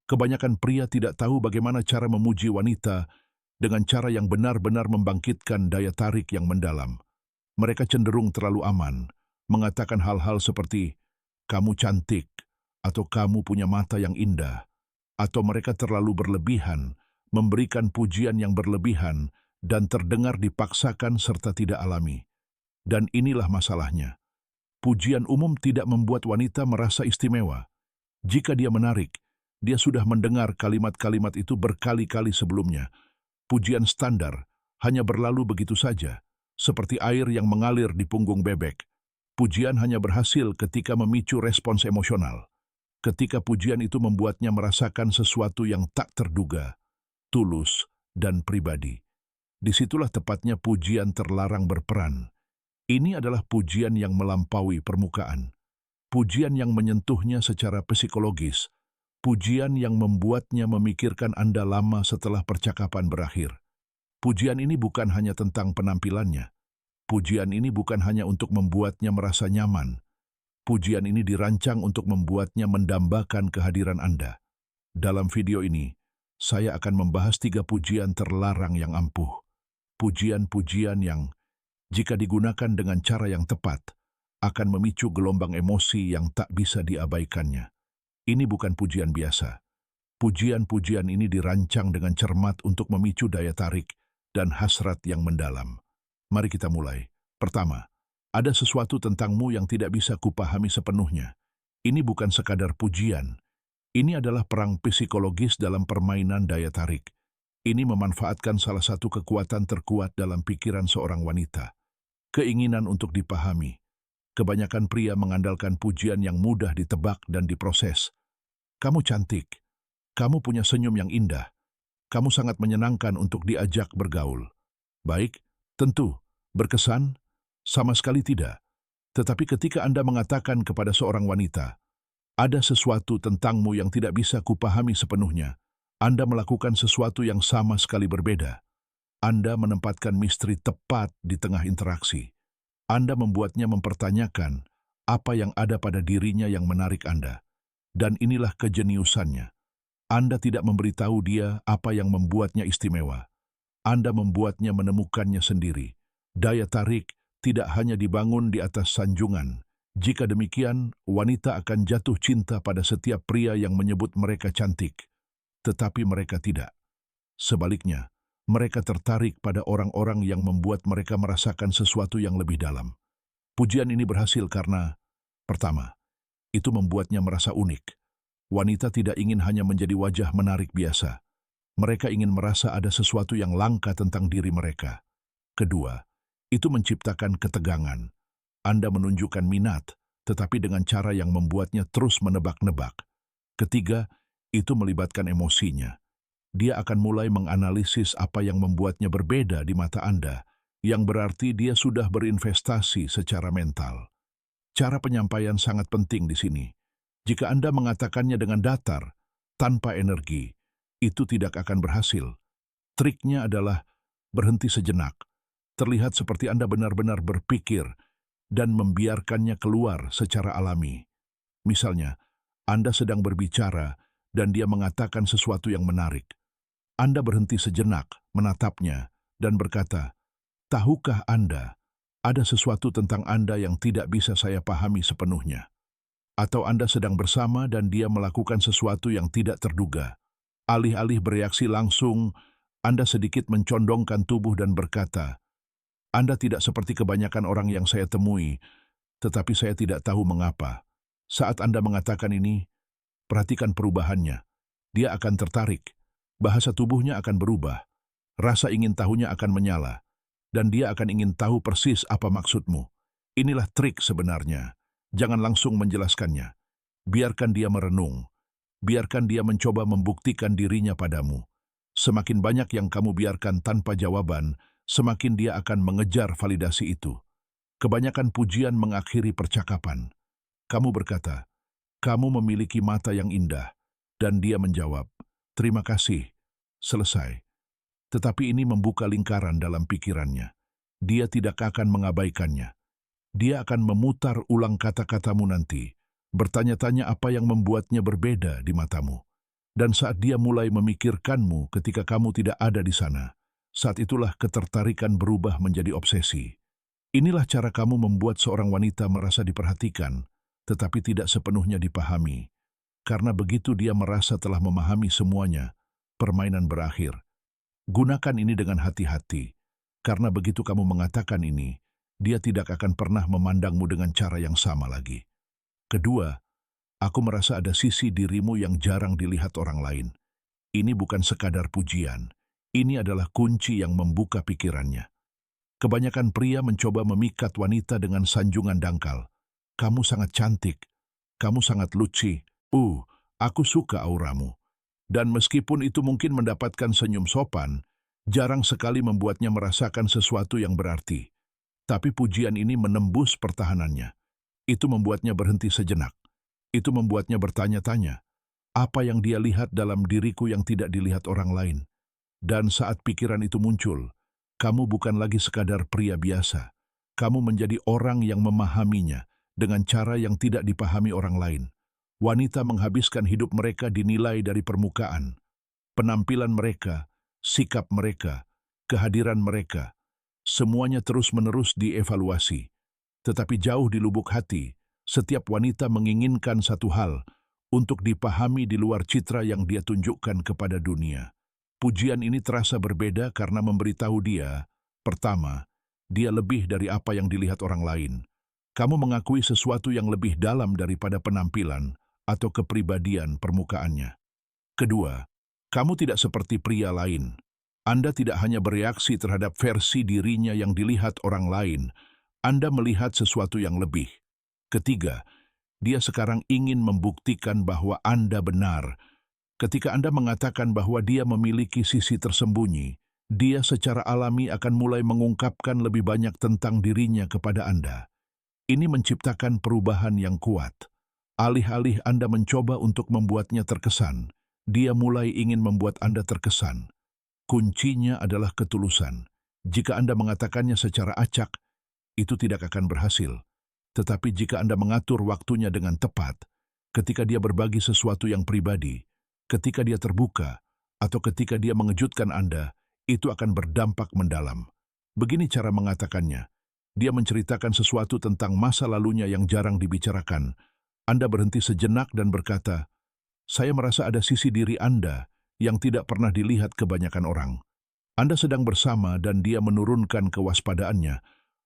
Kebanyakan pria tidak tahu bagaimana cara memuji wanita dengan cara yang benar-benar membangkitkan daya tarik yang mendalam. Mereka cenderung terlalu aman, mengatakan hal-hal seperti, "Kamu cantik," atau "Kamu punya mata yang indah," atau mereka terlalu berlebihan, memberikan pujian yang berlebihan dan terdengar dipaksakan serta tidak alami. Dan inilah masalahnya. Pujian umum tidak membuat wanita merasa istimewa. Jika dia menarik, dia sudah mendengar kalimat-kalimat itu berkali-kali sebelumnya. Pujian standar hanya berlalu begitu saja, seperti air yang mengalir di punggung bebek. Pujian hanya berhasil ketika memicu respons emosional. Ketika pujian itu membuatnya merasakan sesuatu yang tak terduga, tulus, dan pribadi. Disitulah tepatnya pujian terlarang berperan. Ini adalah pujian yang melampaui permukaan. Pujian yang menyentuhnya secara psikologis. Pujian yang membuatnya memikirkan Anda lama setelah percakapan berakhir. Pujian ini bukan hanya tentang penampilannya. Pujian ini bukan hanya untuk membuatnya merasa nyaman. Pujian ini dirancang untuk membuatnya mendambakan kehadiran Anda. Dalam video ini, saya akan membahas 3 pujian terlarang yang ampuh. Pujian-pujian yang, jika digunakan dengan cara yang tepat, akan memicu gelombang emosi yang tak bisa diabaikannya. Ini bukan pujian biasa. Pujian-pujian ini dirancang dengan cermat untuk memicu daya tarik dan hasrat yang mendalam. Mari kita mulai. Pertama, ada sesuatu tentangmu yang tidak bisa kupahami sepenuhnya. Ini bukan sekadar pujian. Ini adalah perang psikologis dalam permainan daya tarik. Ini memanfaatkan salah satu kekuatan terkuat dalam pikiran seorang wanita. Keinginan untuk dipahami. Kebanyakan pria mengandalkan pujian yang mudah ditebak dan diproses. Kamu cantik. Kamu punya senyum yang indah. Kamu sangat menyenangkan untuk diajak bergaul. Baik, tentu. Berkesan? Sama sekali tidak. Tetapi ketika Anda mengatakan kepada seorang wanita, "Ada sesuatu tentangmu yang tidak bisa kupahami sepenuhnya," Anda melakukan sesuatu yang sama sekali berbeda. Anda menempatkan misteri tepat di tengah interaksi. Anda membuatnya mempertanyakan apa yang ada pada dirinya yang menarik Anda. Dan inilah kejeniusannya. Anda tidak memberitahu dia apa yang membuatnya istimewa. Anda membuatnya menemukannya sendiri. Daya tarik tidak hanya dibangun di atas sanjungan. Jika demikian, wanita akan jatuh cinta pada setiap pria yang menyebut mereka cantik. Tetapi mereka tidak. Sebaliknya, mereka tertarik pada orang-orang yang membuat mereka merasakan sesuatu yang lebih dalam. Pujian ini berhasil karena, pertama, itu membuatnya merasa unik. Wanita tidak ingin hanya menjadi wajah menarik biasa. Mereka ingin merasa ada sesuatu yang langka tentang diri mereka. Kedua, itu menciptakan ketegangan. Anda menunjukkan minat, tetapi dengan cara yang membuatnya terus menebak-nebak. Ketiga, itu melibatkan emosinya. Dia akan mulai menganalisis apa yang membuatnya berbeda di mata Anda, yang berarti dia sudah berinvestasi secara mental. Cara penyampaian sangat penting di sini. Jika Anda mengatakannya dengan datar, tanpa energi, itu tidak akan berhasil. Triknya adalah berhenti sejenak. Terlihat seperti Anda benar-benar berpikir dan membiarkannya keluar secara alami. Misalnya, Anda sedang berbicara dan dia mengatakan sesuatu yang menarik. Anda berhenti sejenak, menatapnya, dan berkata, "Tahukah Anda, ada sesuatu tentang Anda yang tidak bisa saya pahami sepenuhnya?" Atau Anda sedang bersama dan dia melakukan sesuatu yang tidak terduga. Alih-alih bereaksi langsung, Anda sedikit mencondongkan tubuh dan berkata, "Anda tidak seperti kebanyakan orang yang saya temui, tetapi saya tidak tahu mengapa." Saat Anda mengatakan ini, perhatikan perubahannya. Dia akan tertarik. Bahasa tubuhnya akan berubah. Rasa ingin tahunya akan menyala. Dan dia akan ingin tahu persis apa maksudmu. Inilah trik sebenarnya. Jangan langsung menjelaskannya. Biarkan dia merenung. Biarkan dia mencoba membuktikan dirinya padamu. Semakin banyak yang kamu biarkan tanpa jawaban, semakin dia akan mengejar validasi itu. Kebanyakan pujian mengakhiri percakapan. Kamu berkata, "Kamu memiliki mata yang indah." Dan dia menjawab, "Terima kasih." Selesai. Tetapi ini membuka lingkaran dalam pikirannya. Dia tidak akan mengabaikannya. Dia akan memutar ulang kata-katamu nanti, bertanya-tanya apa yang membuatnya berbeda di matamu. Dan saat dia mulai memikirkanmu ketika kamu tidak ada di sana, saat itulah ketertarikan berubah menjadi obsesi. Inilah cara kamu membuat seorang wanita merasa diperhatikan, tetapi tidak sepenuhnya dipahami. Karena begitu dia merasa telah memahami semuanya, permainan berakhir. Gunakan ini dengan hati-hati, karena begitu kamu mengatakan ini, dia tidak akan pernah memandangmu dengan cara yang sama lagi. Kedua, aku merasa ada sisi dirimu yang jarang dilihat orang lain. Ini bukan sekadar pujian. Ini adalah kunci yang membuka pikirannya. Kebanyakan pria mencoba memikat wanita dengan sanjungan dangkal. Kamu sangat cantik. Kamu sangat lucu. Aku suka auramu. Dan meskipun itu mungkin mendapatkan senyum sopan, jarang sekali membuatnya merasakan sesuatu yang berarti. Tapi pujian ini menembus pertahanannya. Itu membuatnya berhenti sejenak. Itu membuatnya bertanya-tanya, apa yang dia lihat dalam diriku yang tidak dilihat orang lain? Dan saat pikiran itu muncul, kamu bukan lagi sekadar pria biasa. Kamu menjadi orang yang memahaminya dengan cara yang tidak dipahami orang lain. Wanita menghabiskan hidup mereka dinilai dari permukaan. Penampilan mereka, sikap mereka, kehadiran mereka, semuanya terus-menerus dievaluasi. Tetapi jauh di lubuk hati, setiap wanita menginginkan satu hal, untuk dipahami di luar citra yang dia tunjukkan kepada dunia. Pujian ini terasa berbeda karena memberitahu dia, pertama, dia lebih dari apa yang dilihat orang lain. Kamu mengakui sesuatu yang lebih dalam daripada penampilan atau kepribadian permukaannya. Kedua, kamu tidak seperti pria lain. Anda tidak hanya bereaksi terhadap versi dirinya yang dilihat orang lain, Anda melihat sesuatu yang lebih. Ketiga, dia sekarang ingin membuktikan bahwa Anda benar. Ketika Anda mengatakan bahwa dia memiliki sisi tersembunyi, dia secara alami akan mulai mengungkapkan lebih banyak tentang dirinya kepada Anda. Ini menciptakan perubahan yang kuat. Alih-alih Anda mencoba untuk membuatnya terkesan, dia mulai ingin membuat Anda terkesan. Kuncinya adalah ketulusan. Jika Anda mengatakannya secara acak, itu tidak akan berhasil. Tetapi jika Anda mengatur waktunya dengan tepat, ketika dia berbagi sesuatu yang pribadi, ketika dia terbuka, atau ketika dia mengejutkan Anda, itu akan berdampak mendalam. Begini cara mengatakannya. Dia menceritakan sesuatu tentang masa lalunya yang jarang dibicarakan. Anda berhenti sejenak dan berkata, saya merasa ada sisi diri Anda yang tidak pernah dilihat kebanyakan orang. Anda sedang bersama dan dia menurunkan kewaspadaannya,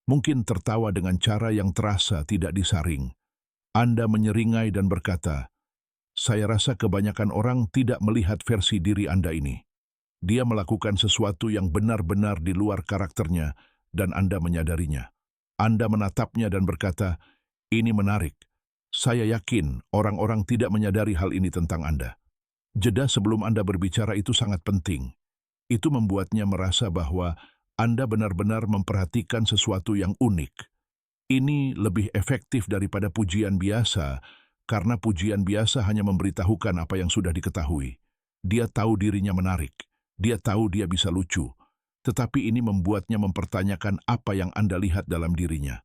mungkin tertawa dengan cara yang terasa tidak disaring. Anda menyeringai dan berkata, saya rasa kebanyakan orang tidak melihat versi diri Anda ini. Dia melakukan sesuatu yang benar-benar di luar karakternya dan Anda menyadarinya. Anda menatapnya dan berkata, ini menarik. Saya yakin orang-orang tidak menyadari hal ini tentang Anda. Jeda sebelum Anda berbicara itu sangat penting. Itu membuatnya merasa bahwa Anda benar-benar memperhatikan sesuatu yang unik. Ini lebih efektif daripada pujian biasa, karena pujian biasa hanya memberitahukan apa yang sudah diketahui. Dia tahu dirinya menarik, dia tahu dia bisa lucu, tetapi ini membuatnya mempertanyakan apa yang Anda lihat dalam dirinya.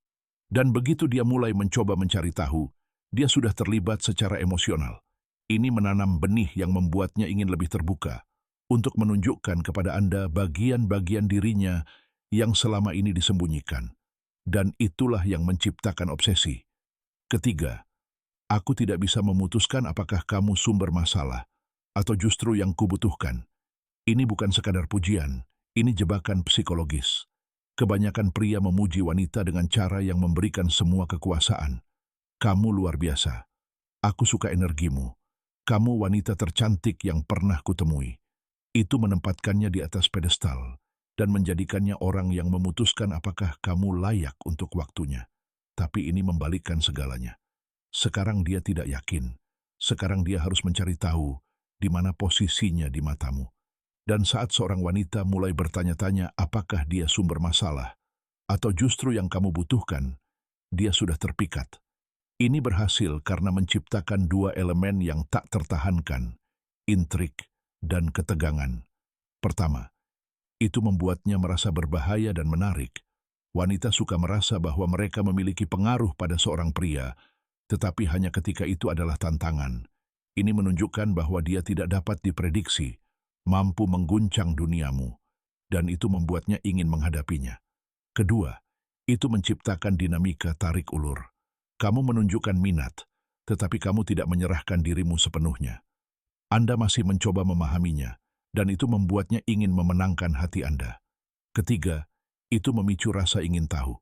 Dan begitu dia mulai mencoba mencari tahu, dia sudah terlibat secara emosional. Ini menanam benih yang membuatnya ingin lebih terbuka, untuk menunjukkan kepada Anda bagian-bagian dirinya yang selama ini disembunyikan. Dan itulah yang menciptakan obsesi. Ketiga, aku tidak bisa memutuskan apakah kamu sumber masalah, atau justru yang kubutuhkan. Ini bukan sekadar pujian, ini jebakan psikologis. Kebanyakan pria memuji wanita dengan cara yang memberikan semua kekuasaan. Kamu luar biasa. Aku suka energimu. Kamu wanita tercantik yang pernah kutemui. Itu menempatkannya di atas pedestal dan menjadikannya orang yang memutuskan apakah kamu layak untuk waktunya. Tapi ini membalikkan segalanya. Sekarang dia tidak yakin. Sekarang dia harus mencari tahu di mana posisinya di matamu. Dan saat seorang wanita mulai bertanya-tanya apakah dia sumber masalah atau justru yang kamu butuhkan, dia sudah terpikat. Ini berhasil karena menciptakan dua elemen yang tak tertahankan, intrik dan ketegangan. Pertama, itu membuatnya merasa berbahaya dan menarik. Wanita suka merasa bahwa mereka memiliki pengaruh pada seorang pria, tetapi hanya ketika itu adalah tantangan. Ini menunjukkan bahwa dia tidak dapat diprediksi, mampu mengguncang duniamu, dan itu membuatnya ingin menghadapinya. Kedua, itu menciptakan dinamika tarik ulur. Kamu menunjukkan minat, tetapi kamu tidak menyerahkan dirimu sepenuhnya. Anda masih mencoba memahaminya, dan itu membuatnya ingin memenangkan hati Anda. Ketiga, itu memicu rasa ingin tahu.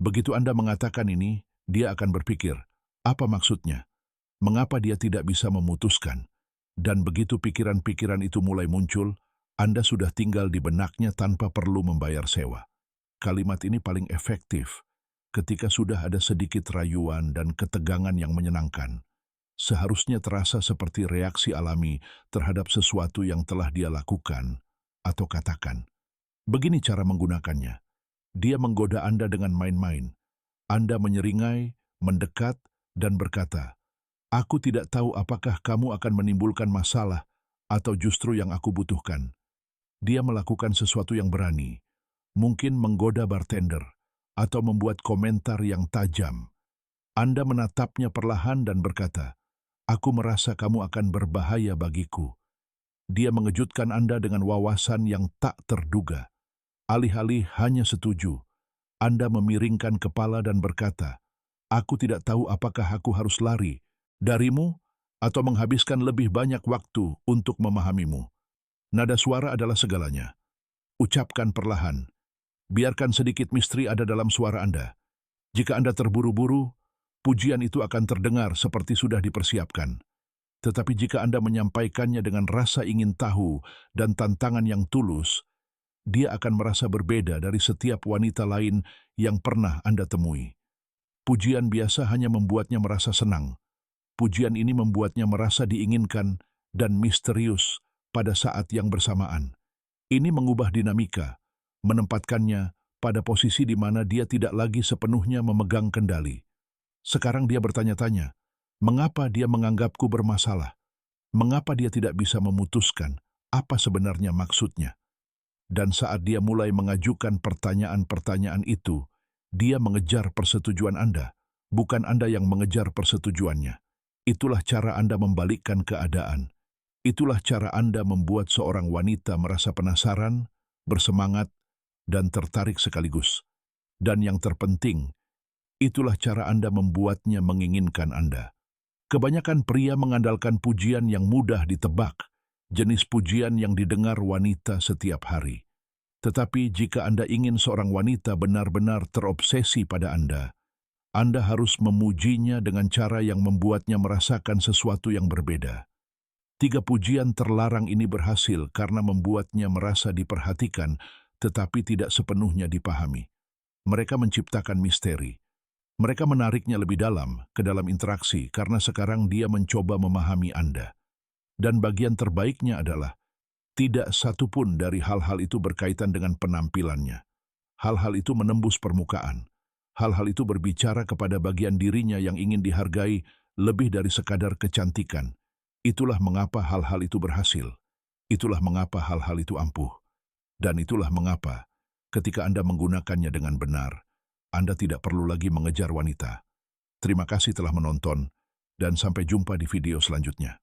Begitu Anda mengatakan ini, dia akan berpikir, apa maksudnya? Mengapa dia tidak bisa memutuskan? Dan begitu pikiran-pikiran itu mulai muncul, Anda sudah tinggal di benaknya tanpa perlu membayar sewa. Kalimat ini paling efektif ketika sudah ada sedikit rayuan dan ketegangan yang menyenangkan. Seharusnya terasa seperti reaksi alami terhadap sesuatu yang telah dia lakukan atau katakan. Begini cara menggunakannya. Dia menggoda Anda dengan main-main. Anda menyeringai, mendekat, dan berkata, "Aku tidak tahu apakah kamu akan menimbulkan masalah atau justru yang aku butuhkan." Dia melakukan sesuatu yang berani, mungkin menggoda bartender, atau membuat komentar yang tajam. Anda menatapnya perlahan dan berkata, "Aku merasa kamu akan berbahaya bagiku." Dia mengejutkan Anda dengan wawasan yang tak terduga. Alih-alih hanya setuju, Anda memiringkan kepala dan berkata, "Aku tidak tahu apakah aku harus lari darimu atau menghabiskan lebih banyak waktu untuk memahamimu." Nada suara adalah segalanya. Ucapkan perlahan. Biarkan sedikit misteri ada dalam suara Anda. Jika Anda terburu-buru, pujian itu akan terdengar seperti sudah dipersiapkan. Tetapi jika Anda menyampaikannya dengan rasa ingin tahu dan tantangan yang tulus, dia akan merasa berbeda dari setiap wanita lain yang pernah Anda temui. Pujian biasa hanya membuatnya merasa senang. Pujian ini membuatnya merasa diinginkan dan misterius pada saat yang bersamaan. Ini mengubah dinamika, menempatkannya pada posisi di mana dia tidak lagi sepenuhnya memegang kendali. Sekarang dia bertanya-tanya, mengapa dia menganggapku bermasalah? Mengapa dia tidak bisa memutuskan apa sebenarnya maksudnya? Dan saat dia mulai mengajukan pertanyaan-pertanyaan itu, dia mengejar persetujuan Anda, bukan Anda yang mengejar persetujuannya. Itulah cara Anda membalikkan keadaan. Itulah cara Anda membuat seorang wanita merasa penasaran, bersemangat, dan tertarik sekaligus. Dan yang terpenting, itulah cara Anda membuatnya menginginkan Anda. Kebanyakan pria mengandalkan pujian yang mudah ditebak, jenis pujian yang didengar wanita setiap hari. Tetapi jika Anda ingin seorang wanita benar-benar terobsesi pada Anda harus memujinya dengan cara yang membuatnya merasakan sesuatu yang berbeda. 3 pujian terlarang ini berhasil karena membuatnya merasa diperhatikan, tetapi tidak sepenuhnya dipahami. Mereka menciptakan misteri. Mereka menariknya lebih dalam ke dalam interaksi karena sekarang dia mencoba memahami Anda. Dan bagian terbaiknya adalah, tidak satu pun dari hal-hal itu berkaitan dengan penampilannya. Hal-hal itu menembus permukaan. Hal-hal itu berbicara kepada bagian dirinya yang ingin dihargai lebih dari sekadar kecantikan. Itulah mengapa hal-hal itu berhasil. Itulah mengapa hal-hal itu ampuh. Dan itulah mengapa, ketika Anda menggunakannya dengan benar, Anda tidak perlu lagi mengejar wanita. Terima kasih telah menonton, dan sampai jumpa di video selanjutnya.